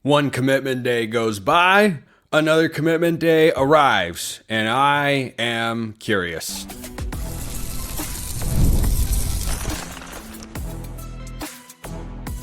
One commitment day goes by, another commitment day arrives, and I am curious.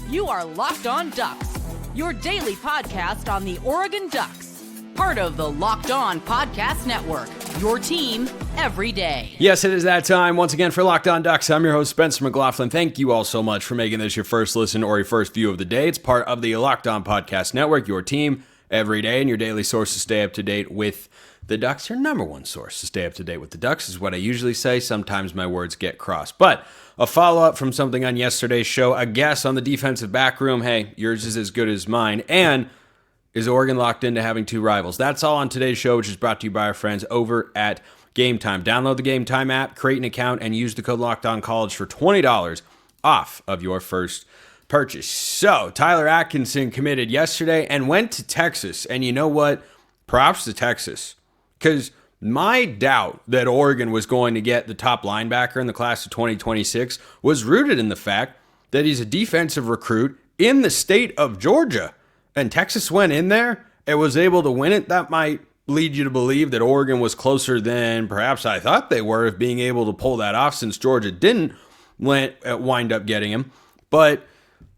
You are Locked On Ducks, your daily podcast on the Oregon Ducks, part of the Locked On Podcast Network, your team every day. Yes, it is that time once again for Locked On Ducks. I'm your host, Spencer McLaughlin. Thank you all so much for making this your first listen or your first view of the day. It's part of the Locked On Podcast Network, your team every day, and your daily source to stay up to date with the Ducks. Your number one source to stay up to date with the Ducks is what I usually say. Sometimes my words get crossed. But a follow-up from something on yesterday's show, a guess on the defensive back room. Hey, yours is as good as mine. And is Oregon locked into having two rivals? That's all on today's show, which is brought to you by our friends over at Game Time. Download the Game Time app, create an account, and use the code LOCKEDONCollege for $20 off of your first purchase. So, Tyler Atkinson committed yesterday and went to Texas. And you know what? Props to Texas. Because my doubt that Oregon was going to get the top linebacker in the class of 2026 was rooted in the fact that he's a defensive recruit in the state of Georgia. And Texas went in there and was able to win it. That might lead you to believe that Oregon was closer than perhaps I thought they were of being able to pull that off, since Georgia didn't wind up getting him. But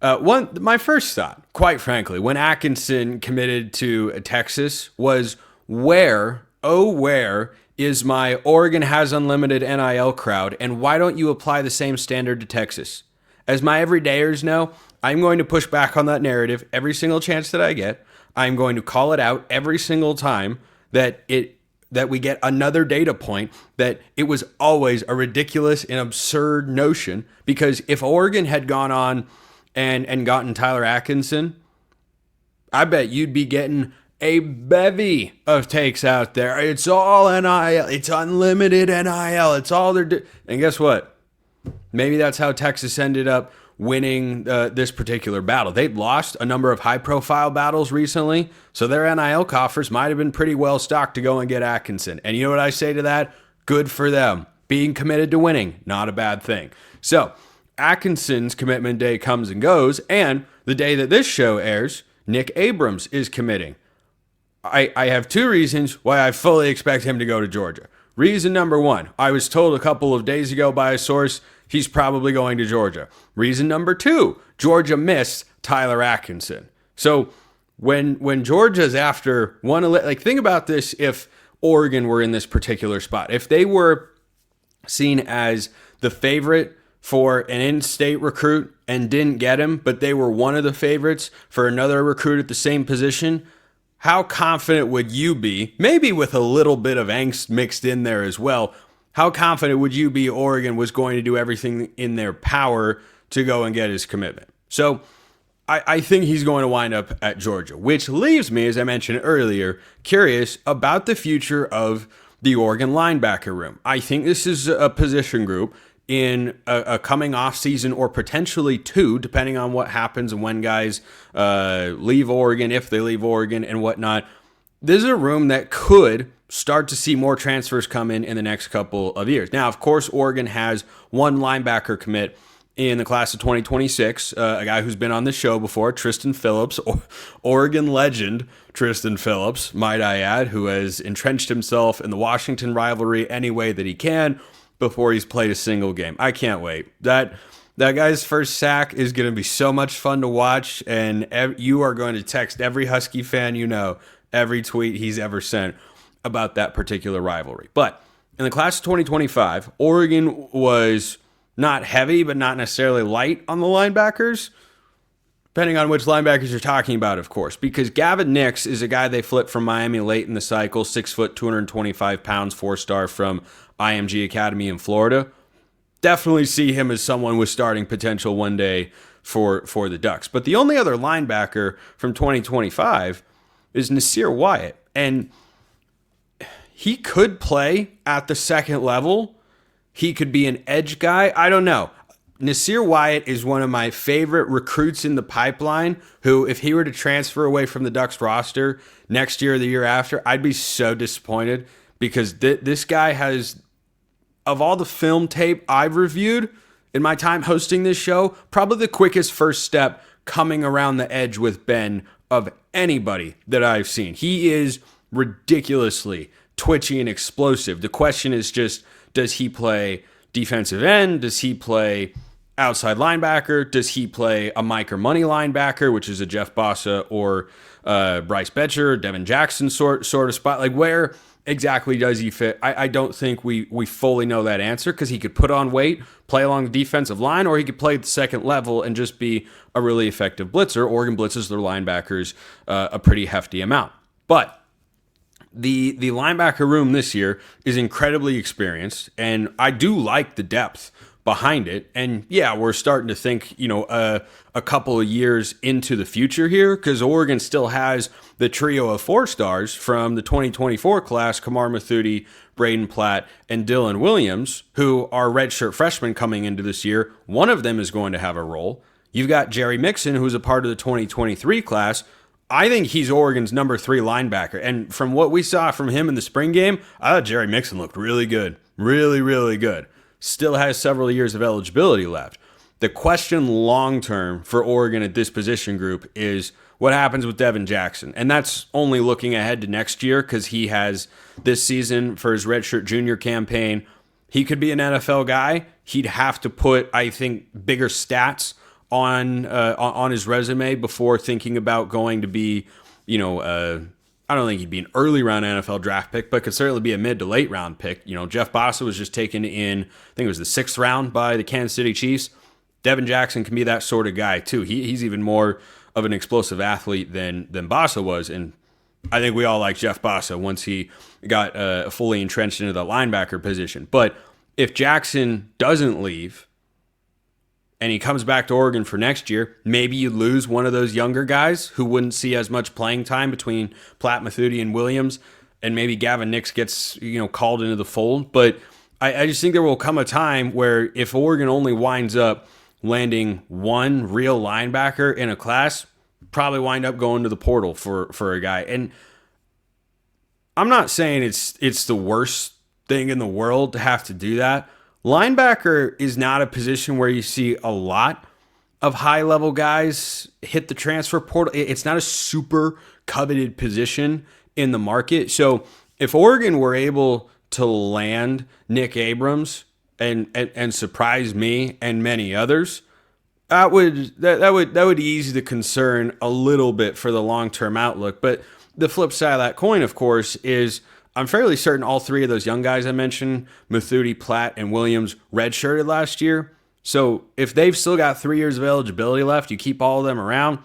my first thought, quite frankly, when Atkinson committed to Texas was, where is my Oregon has unlimited NIL crowd, and why don't you apply the same standard to Texas? As my everydayers know, I'm going to push back on that narrative every single chance that I get. I'm going to call it out every single time that we get another data point that it was always a ridiculous and absurd notion. Because if Oregon had gone on and gotten Tyler Atkinson, I bet you'd be getting a bevy of takes out there. It's all NIL. It's unlimited NIL. It's all they're doing. And guess what? Maybe that's how Texas ended up winning this particular battle. They'd lost a number of high-profile battles recently, so their NIL coffers might have been pretty well stocked to go and get Atkinson. And you know what I say to that? Good for them. Being committed to winning, not a bad thing. So, Atkinson's commitment day comes and goes, and the day that this show airs, Nick Abrams is committing. I have two reasons why I fully expect him to go to Georgia. Reason number one, I was told a couple of days ago by a source he's probably going to Georgia. Reason number two, Georgia missed Tyler Atkinson. So when Georgia's after one, think about this if Oregon were in this particular spot. If they were seen as the favorite for an in-state recruit and didn't get him, but they were one of the favorites for another recruit at the same position, how confident would you be, maybe with a little bit of angst mixed in there as well, how confident would you be Oregon was going to do everything in their power to go and get his commitment? So I think he's going to wind up at Georgia, which leaves me, as I mentioned earlier, curious about the future of the Oregon linebacker room. I think this is a position group in a coming off season, or potentially two, depending on what happens and when guys leave Oregon, if they leave Oregon and whatnot. This is a room that could start to see more transfers come in the next couple of years. Now, of course, Oregon has one linebacker commit in the class of 2026, a guy who's been on the show before, Tristan Phillips, Oregon legend Tristan Phillips, might I add, who has entrenched himself in the Washington rivalry any way that he can before he's played a single game. I can't wait. That guy's first sack is going to be so much fun to watch, and you are going to text every Husky fan you know, every tweet he's ever sent about that particular rivalry. But in the class of 2025, Oregon was not heavy, but not necessarily light on the linebackers, depending on which linebackers you're talking about, of course, because Gavin Nix is a guy they flipped from Miami late in the cycle, 6 foot, 225 pounds, 4-star from IMG Academy in Florida. Definitely see him as someone with starting potential one day for the Ducks. But the only other linebacker from 2025 is Nasir Wyatt. And he could play at the second level. He could be an edge guy. I don't know. Nasir Wyatt is one of my favorite recruits in the pipeline who, if he were to transfer away from the Ducks roster next year or the year after, I'd be so disappointed, because this guy has, of all the film tape I've reviewed in my time hosting this show, probably the quickest first step coming around the edge with Ben of anybody that I've seen. He is ridiculously twitchy and explosive. The question is just, does he play defensive end? Does he play outside linebacker? Does he play a Mike or money linebacker, which is a Jeff Bossa or Bryce Betcher, Devin Jackson sort of spot? Like, where exactly does he fit? I don't think we fully know that answer, because he could put on weight, play along the defensive line, or he could play at the second level and just be a really effective blitzer. Oregon blitzes their linebackers a pretty hefty amount. But the linebacker room this year is incredibly experienced, and I do like the depth behind it. And yeah, we're starting to think, a couple of years into the future here, because Oregon still has the trio of 4-stars from the 2024 class, Kamar Mathuti, Braden Platt, and Dylan Williams, who are redshirt freshmen coming into this year. One of them is going to have a role. You've got Jerry Mixon, who's a part of the 2023 class. I think he's Oregon's number 3 linebacker. And from what we saw from him in the spring game, I thought Jerry Mixon looked really good. Really, really good. Still has several years of eligibility left. The question long-term for Oregon at this position group is what happens with Devin Jackson. And that's only looking ahead to next year, because he has this season for his redshirt junior campaign. He could be an NFL guy. He'd have to put, I think, bigger stats on his resume before thinking about going to be, I don't think he'd be an early round NFL draft pick, but could certainly be a mid to late round pick. Jeff Bossa was just taken in, I think it was the 6th round by the Kansas City Chiefs. Devin Jackson can be that sort of guy too. He's even more of an explosive athlete than Bossa was. And I think we all like Jeff Bossa once he got fully entrenched into the linebacker position. But if Jackson doesn't leave and he comes back to Oregon for next year, maybe you lose one of those younger guys who wouldn't see as much playing time between Platt, Mathuti, and Williams, and maybe Gavin Nix gets called into the fold. But I just think there will come a time where if Oregon only winds up landing one real linebacker in a class, probably wind up going to the portal for a guy. And I'm not saying it's the worst thing in the world to have to do that. Linebacker is not a position where you see a lot of high-level guys hit the transfer portal. It's not a super coveted position in the market. So if Oregon were able to land Nick Abrams and surprise me and many others, that would ease the concern a little bit for the long-term outlook. But the flip side of that coin, of course, is I'm fairly certain all 3 of those young guys I mentioned, Mathuti, Platt, and Williams, redshirted last year. So if they've still got 3 years of eligibility left, you keep all of them around,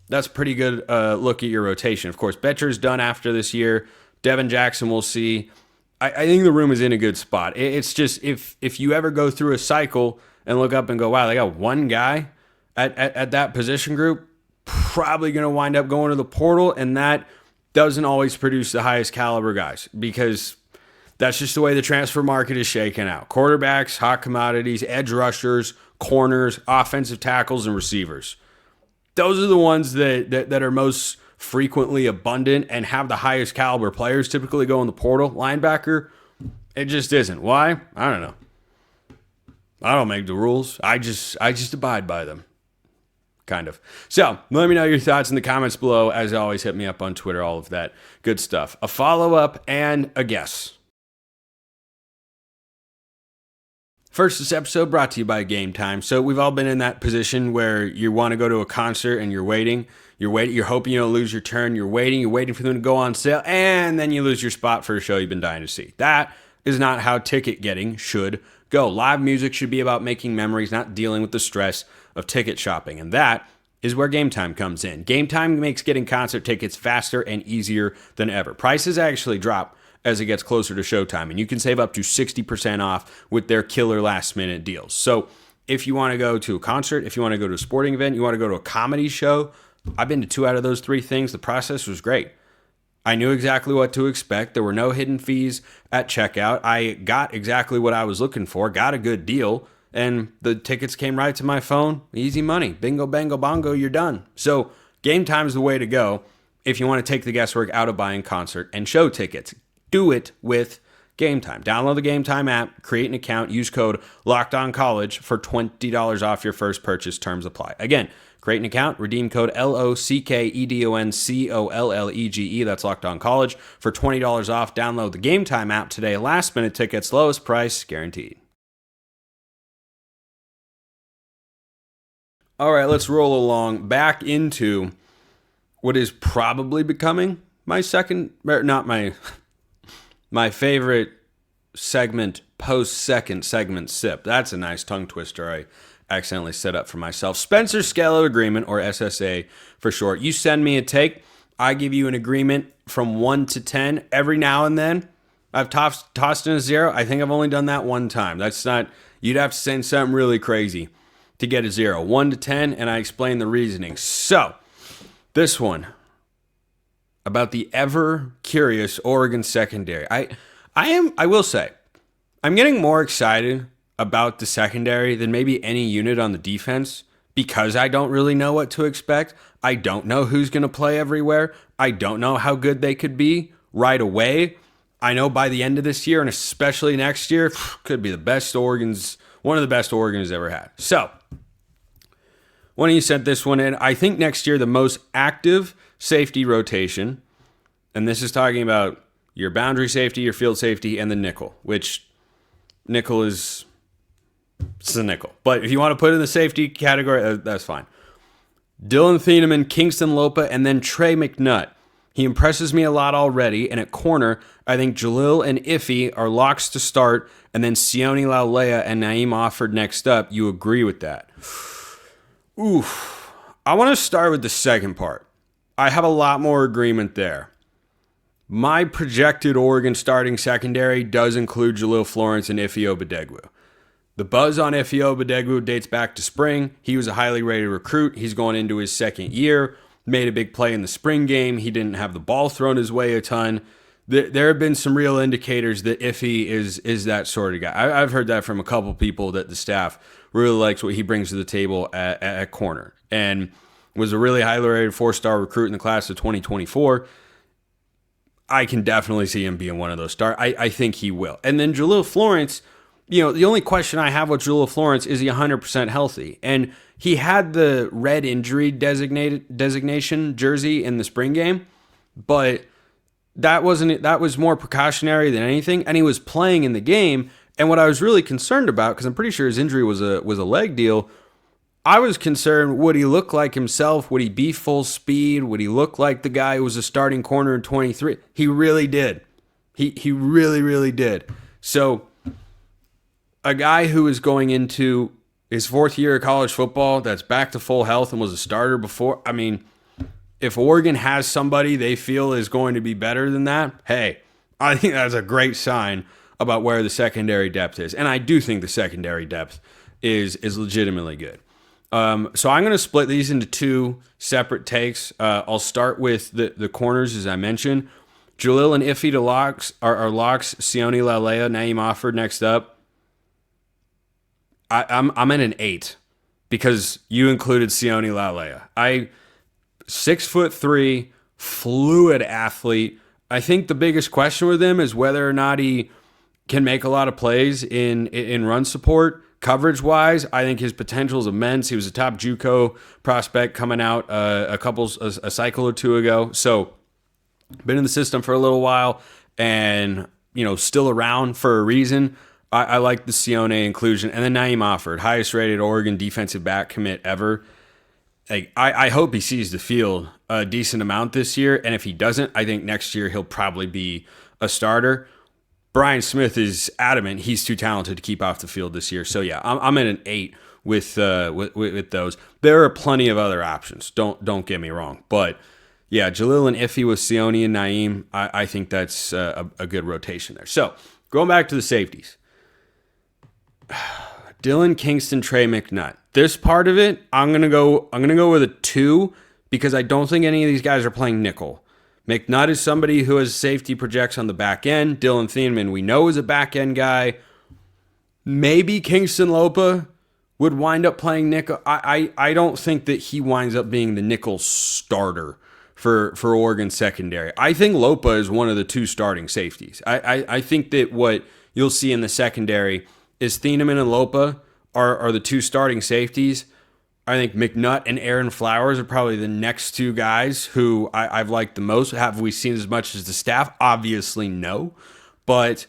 that's a pretty good look at your rotation. Of course, Betcher's done after this year. Devin Jackson, we'll see. I think the room is in a good spot. It's just if you ever go through a cycle and look up and go, wow, they got one guy at that position group, probably going to wind up going to the portal, and that doesn't always produce the highest caliber guys, because that's just the way the transfer market is shaken out. Quarterbacks, hot commodities, edge rushers, corners, offensive tackles, and receivers. Those are the ones that are most frequently abundant and have the highest caliber players typically go in the portal. Linebacker, it just isn't. Why? I don't know. I don't make the rules. I just abide by them. Kind of. So let me know your thoughts in the comments below. As always, hit me up on Twitter, all of that good stuff. A follow-up and a guess. First, this episode brought to you by Game Time. So we've all been in that position where you want to go to a concert and you're waiting. You're hoping you don't lose your turn. You're waiting for them to go on sale, and then you lose your spot for a show you've been dying to see. That is not how ticket getting should go. Live music should be about making memories, not dealing with the stress of ticket shopping. And that is where Game Time comes in. Game Time makes getting concert tickets faster and easier than ever. Prices actually drop as it gets closer to showtime, and you can save up to 60% off with their killer last-minute deals. So if you want to go to a concert, if you want to go to a sporting event, you want to go to a comedy show, I've been to 2 out of those 3 things. The process was great. I knew exactly what to expect. There were no hidden fees at checkout. I got exactly what I was looking for, got a good deal, and the tickets came right to my phone. Easy money. Bingo, bango, bongo, you're done. So Game Time's the way to go if you want to take the guesswork out of buying concert and show tickets. Do it with Game Time. Download the Game Time app, create an account, use code LOCKEDONCollege for $20 off your first purchase. Terms apply. Again, Create an account, redeem code LOCKEDONCOLLEGE, that's Locked On College, for $20 off. Download the Game Time app today. Last minute tickets, lowest price guaranteed. All right, let's roll along back into what is probably becoming my favorite segment, post-second segment sip. That's a nice tongue twister I accidentally set up for myself. Spencer Scale of Agreement, or SSA for short. You send me a take. I give you an agreement from 1 to 10. Every now and then, I've tossed in a 0. I think I've only done that one time. That's not, you'd have to send something really crazy to get a 0. 1 to 10, and I explain the reasoning. So, this one, about the ever-curious Oregon secondary. I will say, I'm getting more excited about the secondary than maybe any unit on the defense because I don't really know what to expect. I don't know who's going to play everywhere. I don't know how good they could be right away. I know by the end of this year, and especially next year, could be one of the best Oregon's ever had. So, one of you sent this one in. I think next year the most active safety rotation, and this is talking about your boundary safety, your field safety, and the nickel, which nickel is, it's a nickel. But if you want to put it in the safety category, that's fine. Dylan Thieneman, Kingston Lopa, and then Trey McNutt. He impresses me a lot already, and at corner, I think Jalil and Iffy are locks to start, and then Sione Laulea and Naeem Offord next up. You agree with that? Oof. I want to start with the second part. I have a lot more agreement there. My projected Oregon starting secondary does include Jalil Florence and Ife Obadegwu. The buzz on Ife Obadegwu dates back to spring. He was a highly rated recruit. He's going into his second year. Made a big play in the spring game. He didn't have the ball thrown his way a ton. There have been some real indicators that Ife is that sort of guy. I've heard that from a couple people that the staff really likes what he brings to the table at corner. And was a really highly rated 4-star recruit in the class of 2024. I can definitely see him being one of those stars. I think he will. And then Jalil Florence, the only question I have with Jalil Florence is he 100% healthy? And he had the red injury designation jersey in the spring game, but that was more precautionary than anything. And he was playing in the game. And what I was really concerned about, because I'm pretty sure his injury was a leg deal, I was concerned, would he look like himself? Would he be full speed? Would he look like the guy who was a starting corner in 23? He really did. He really, really did. So a guy who is going into his 4th year of college football that's back to full health and was a starter before, I mean, if Oregon has somebody they feel is going to be better than that, hey, I think that's a great sign about where the secondary depth is. And I do think the secondary depth is legitimately good. So I'm going to split these into 2 separate takes. I'll start with the corners, as I mentioned. Jalil and Iffy to locks are locks. Sione Laulea, Naeem Offord next up. I'm at an 8 because you included Sione Laulea. 6'3", fluid athlete. I think the biggest question with him is whether or not he can make a lot of plays in run support. Coverage-wise, I think his potential is immense. He was a top JUCO prospect coming out a cycle or 2 ago. So, been in the system for a little while and, still around for a reason. I like the Sione inclusion. And then Naeem Offord, highest-rated Oregon defensive back commit ever. I hope he sees the field a decent amount this year. And if he doesn't, I think next year he'll probably be a starter. Brian Smith is adamant he's too talented to keep off the field this year. So yeah, I'm at an 8 with those. There are plenty of other options. Don't get me wrong, but yeah, Jalil and Iffy with Sione and Naeem, I think that's a good rotation there. So going back to the safeties, Dylan Kingston, Trey McNutt. This part of it, I'm gonna go with a 2 because I don't think any of these guys are playing nickel. McNutt is somebody who has safety projects on the back end. Dylan Thieneman, we know, is a back end guy. Maybe Kingston Lopa would wind up playing nickel. I don't think that he winds up being the nickel starter for Oregon secondary. I think Lopa is one of the 2 starting safeties. I think that what you'll see in the secondary is Thieneman and Lopa are the 2 starting safeties. I think McNutt and Aaron Flowers are probably the next two guys who I've liked the most. Have we seen as much as the staff? Obviously, no. But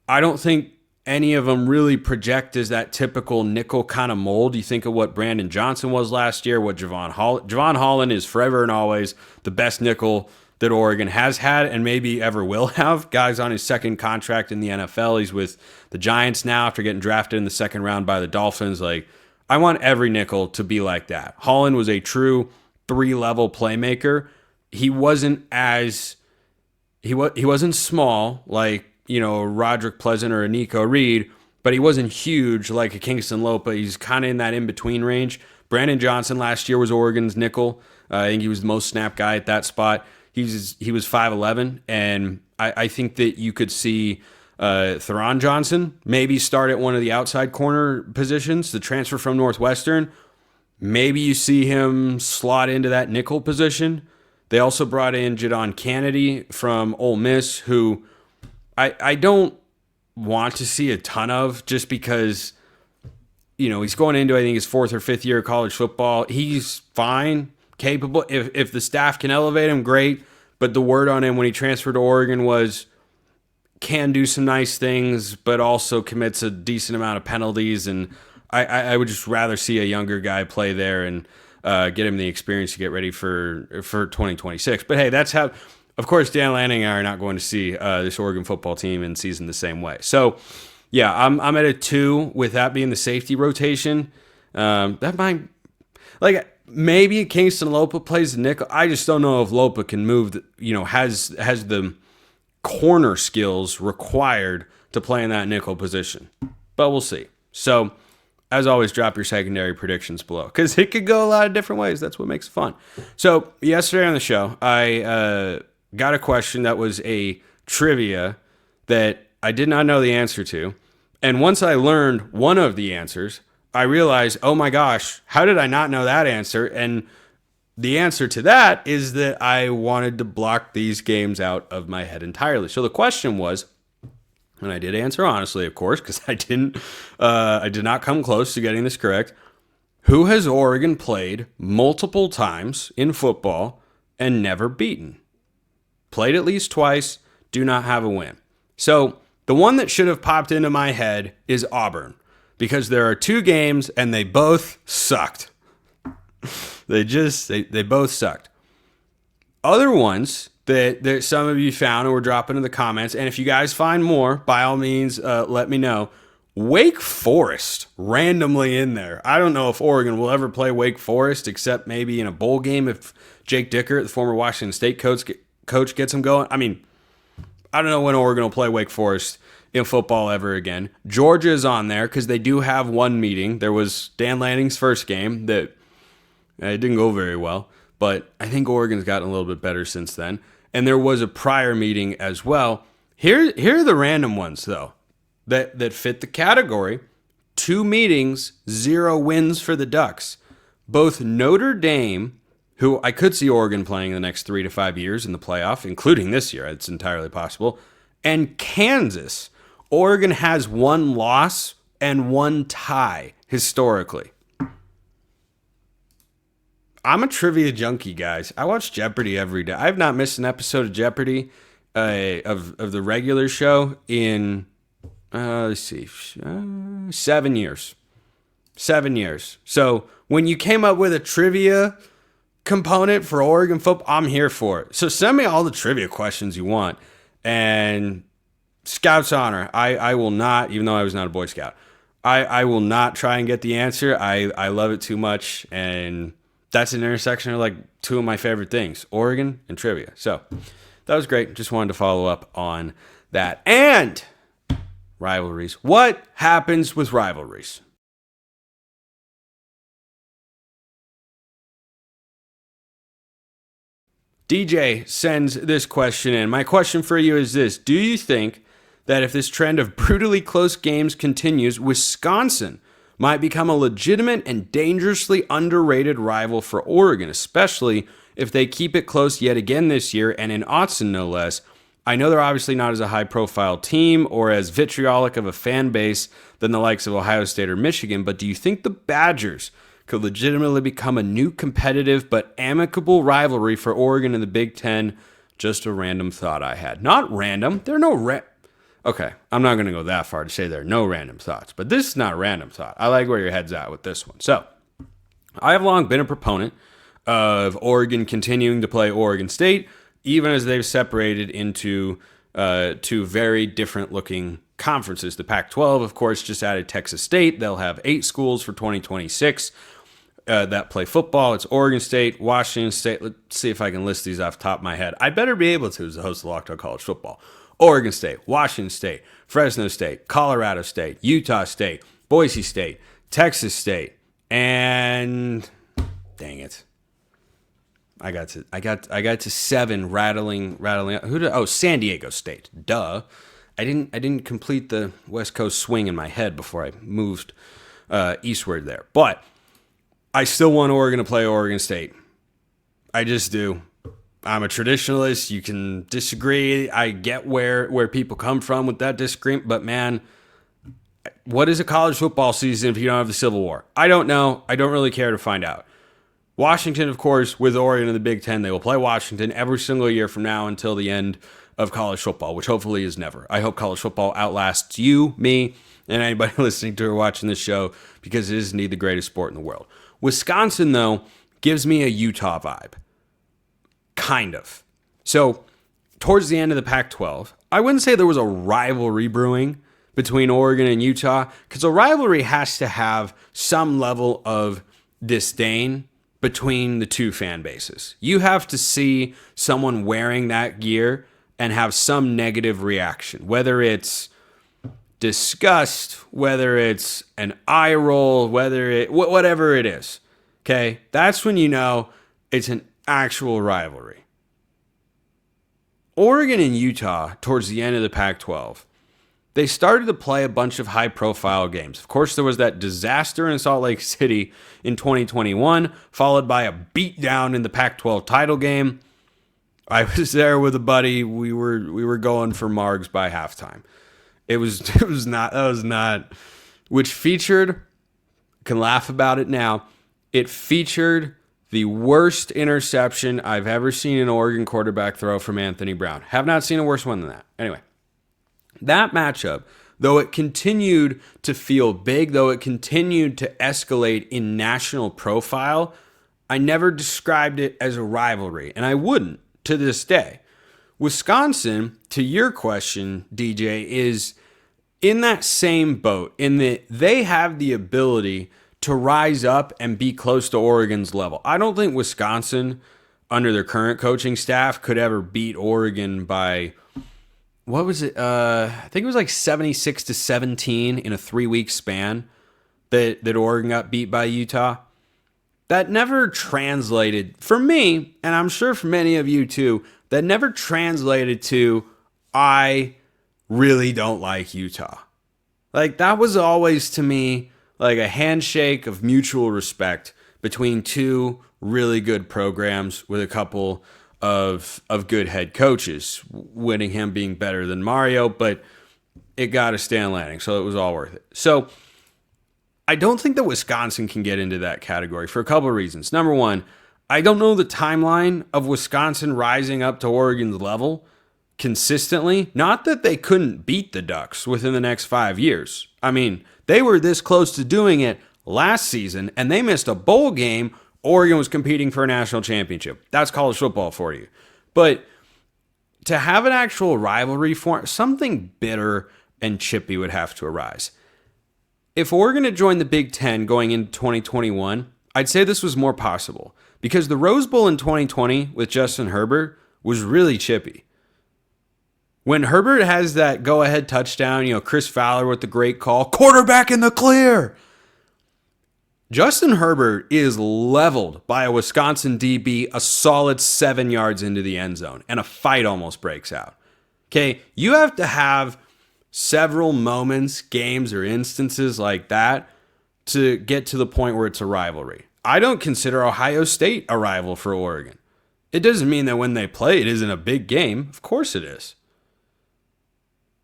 I don't think any of them really project as that typical nickel kind of mold. You think of what Brandon Johnson was last year, what Javon Holland is forever and always the best nickel that Oregon has had and maybe ever will have. Guy's on his second contract in the NFL. He's with the Giants now after getting drafted in the second round by the Dolphins. Like, I want every nickel to be like that. Holland was a true 3-level playmaker. He wasn't small like, you know, a Roderick Pleasant or a Nico Reed, but he wasn't huge like a Kingston Lopa. He's kind of in that in-between range. Brandon Johnson last year was Oregon's nickel. I think he was the most snap guy at that spot. He was 5'11", and I think that you could see Theron Johnson maybe start at one of the outside corner positions, the transfer from Northwestern. Maybe you see him slot into that nickel position. They also brought in Jadon Kennedy from Ole Miss, who I don't want to see a ton of just because, you know, he's going into, I think, his 4th or 5th year of college football. He's fine, capable. If the staff can elevate him, great. But the word on him when he transferred to Oregon was can do some nice things, but also commits a decent amount of penalties. And I would just rather see a younger guy play there and get him the experience to get ready for 2026. But hey, that's how. Of course, Dan Lanning and I are not going to see this Oregon football team in season the same way. So, yeah, I'm at a 2 with that being the safety rotation. That might, like, maybe Kingston Lopa plays the nickel. I just don't know if Lopa can move, has the corner skills required to play in that nickel position. But we'll see. So, as always, drop your secondary predictions below because it could go a lot of different ways. That's what makes it fun. So, yesterday on the show, I got a question that was a trivia that I did not know the answer to. And once I learned one of the answers, I realized, oh my gosh, how did I not know that answer? And the answer to that is that I wanted to block these games out of my head entirely. So the question was, and I did answer honestly, of course, because I did not come close to getting this correct. Who has Oregon played multiple times in football and never beaten? Played at least twice, do not have a win. So the one that should have popped into my head is Auburn, because there are 2 games and they both sucked. They both sucked. Other ones that some of you found and were dropping in the comments, and if you guys find more, by all means, let me know. Wake Forest randomly in there. I don't know if Oregon will ever play Wake Forest except maybe in a bowl game if Jake Dickert, the former Washington State coach gets them going. I mean, I don't know when Oregon will play Wake Forest in football ever again. Georgia is on there because they do have one meeting. There was Dan Lanning's first game that it didn't go very well, but I think Oregon's gotten a little bit better since then. And there was a prior meeting as well. Here are the random ones, though, that fit the category. 2 meetings, 0 wins for the Ducks. Both Notre Dame, who I could see Oregon playing the next 3 to 5 years in the playoff, including this year. It's entirely possible. And Kansas. Oregon has 1 loss and 1 tie historically. I'm a trivia junkie, guys. I watch Jeopardy every day. I've not missed an episode of Jeopardy of the regular show in, 7 years. 7 years. So when you came up with a trivia component for Oregon football, I'm here for it. So send me all the trivia questions you want. And Scout's honor, I will not, even though I was not a Boy Scout, I will not try and get the answer. I love it too much. And that's an intersection of like 2 of my favorite things, Oregon and trivia. So that was great. Just wanted to follow up on that. And rivalries. What happens with rivalries? DJ sends this question in. My question for you is this. Do you think that if this trend of brutally close games continues, Wisconsin might become a legitimate and dangerously underrated rival for Oregon, especially if they keep it close yet again this year and in Autzen no less? I know they're obviously not as a high-profile team or as vitriolic of a fan base than the likes of Ohio State or Michigan, but do you think the Badgers could legitimately become a new competitive but amicable rivalry for Oregon and the Big Ten. Just a random thought I had. Not random. There are no Okay, I'm not going to go that far to say there are no random thoughts, but this is not a random thought. I like where your head's at with this one. So, I have long been a proponent of Oregon continuing to play Oregon State, even as they've separated into two very different looking conferences. The Pac-12, of course, just added Texas State. They'll have 8 schools for 2026 that play football. It's Oregon State, Washington State. Let's see if I can list these off the top of my head. I better be able to as the host of Locked On College Football. Oregon State, Washington State, Fresno State, Colorado State, Utah State, Boise State, Texas State, and dang it, I got to 7 rattling. San Diego State. Duh, I didn't complete the West Coast swing in my head before I moved eastward there, but I still want Oregon to play Oregon State. I just do. I'm a traditionalist. You can disagree. I get where people come from with that disagreement, but man, what is a college football season if you don't have the Civil War? I don't know. I don't really care to find out. Washington, of course, with Oregon and the Big Ten, they will play Washington every single year from now until the end of college football, which hopefully is never. I hope college football outlasts you, me, and anybody listening to or watching this show, because it is indeed the greatest sport in the world. Wisconsin, though, gives me a Utah vibe. Kind of. So, towards the end of the Pac-12, I wouldn't say there was a rivalry brewing between Oregon and Utah, because a rivalry has to have some level of disdain between the two fan bases. You have to see someone wearing that gear and have some negative reaction, whether it's disgust, whether it's an eye roll, whatever it is. Okay? That's when you know it's an actual rivalry. Oregon and Utah, towards the end of the Pac-12, they started to play a bunch of high-profile games. Of course, there was that disaster in Salt Lake City in 2021, followed by a beatdown in the Pac-12 title game. I was there with a buddy. We were going for margs by halftime. It was not, which featured, can laugh about it now, it featured the worst interception I've ever seen an Oregon quarterback throw from Anthony Brown. Have not seen a worse one than that. Anyway, that matchup, though it continued to feel big, though it continued to escalate in national profile, I never described it as a rivalry, and I wouldn't to this day. Wisconsin, to your question, DJ, is in that same boat in that they have the ability to rise up and be close to Oregon's level. I don't think Wisconsin, under their current coaching staff, could ever beat Oregon by, what was it? I think it was like 76-17 in a 3-week span that Oregon got beat by Utah. That never translated, for me, and I'm sure for many of you too, that never translated to, I really don't like Utah. Like, that was always, to me, like a handshake of mutual respect between two really good programs with a couple of good head coaches, Whittingham being better than Mario, but it got a stand landing, so it was all worth it. So I don't think that Wisconsin can get into that category for a couple of reasons. Number one, I don't know the timeline of Wisconsin rising up to Oregon's level consistently. Not that they couldn't beat the Ducks within the next 5 years. I mean, they were this close to doing it last season, and they missed a bowl game. Oregon was competing for a national championship. That's college football for you. But to have an actual rivalry form, something bitter and chippy would have to arise. If Oregon had joined the Big Ten going into 2021, I'd say this was more possible, because the Rose Bowl in 2020 with Justin Herbert was really chippy. When Herbert has that go-ahead touchdown, Chris Fowler with the great call, quarterback in the clear. Justin Herbert is leveled by a Wisconsin DB a solid 7 yards into the end zone, and a fight almost breaks out. Okay, you have to have several moments, games, or instances like that to get to the point where it's a rivalry. I don't consider Ohio State a rival for Oregon. It doesn't mean that when they play it isn't a big game. Of course it is.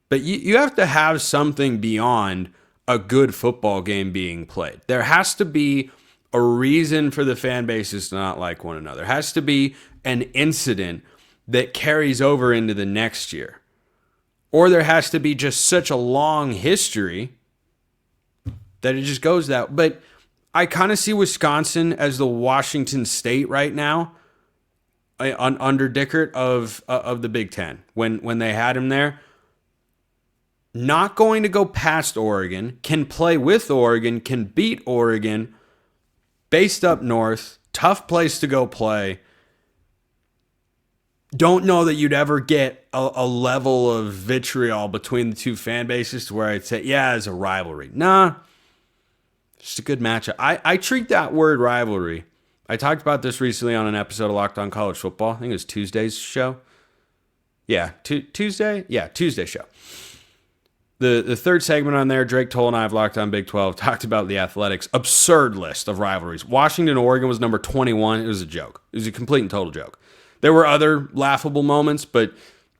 But you have to have something beyond a good football game being played. There has to be a reason for the fan bases to not like one another. It has to be an incident that carries over into the next year. Or there has to be just such a long history that it just goes that. But I kind of see Wisconsin as the Washington State right now, under Dickert of the Big Ten. When they had him there, not going to go past Oregon, can play with Oregon, can beat Oregon, based up north, tough place to go play. Don't know that you'd ever get a level of vitriol between the two fan bases to where I'd say, yeah, it's a rivalry. Nah, just a good matchup. I treat that word rivalry. I talked about this recently on an episode of Locked On College Football. I think it was Tuesday's show. Yeah, Tuesday? Yeah, Tuesday show. The third segment on there, Drake Toll and I have Locked On Big 12, talked about the Athletics' absurd list of rivalries. Washington, Oregon was number 21. It was a joke. It was a complete and total joke. There were other laughable moments, but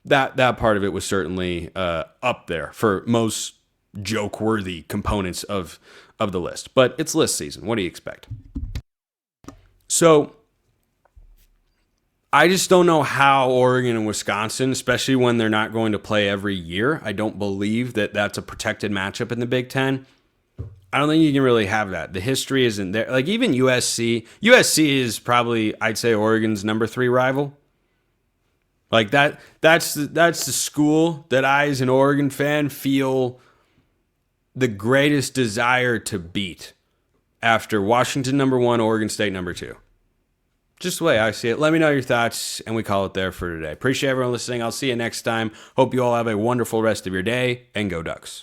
that part of it was certainly up there for most joke-worthy components of the list. But it's list season. What do you expect? So I just don't know how Oregon and Wisconsin, especially when they're not going to play every year, I don't believe that that's a protected matchup in the Big Ten. I don't think you can really have that. The history isn't there. Like even USC is probably, I'd say, Oregon's number 3 rival. Like that's the school that I, as an Oregon fan, feel the greatest desire to beat after Washington number 1, Oregon State number 2. Just the way I see it. Let me know your thoughts, and we call it there for today. Appreciate everyone listening. I'll see you next time. Hope you all have a wonderful rest of your day, and go Ducks.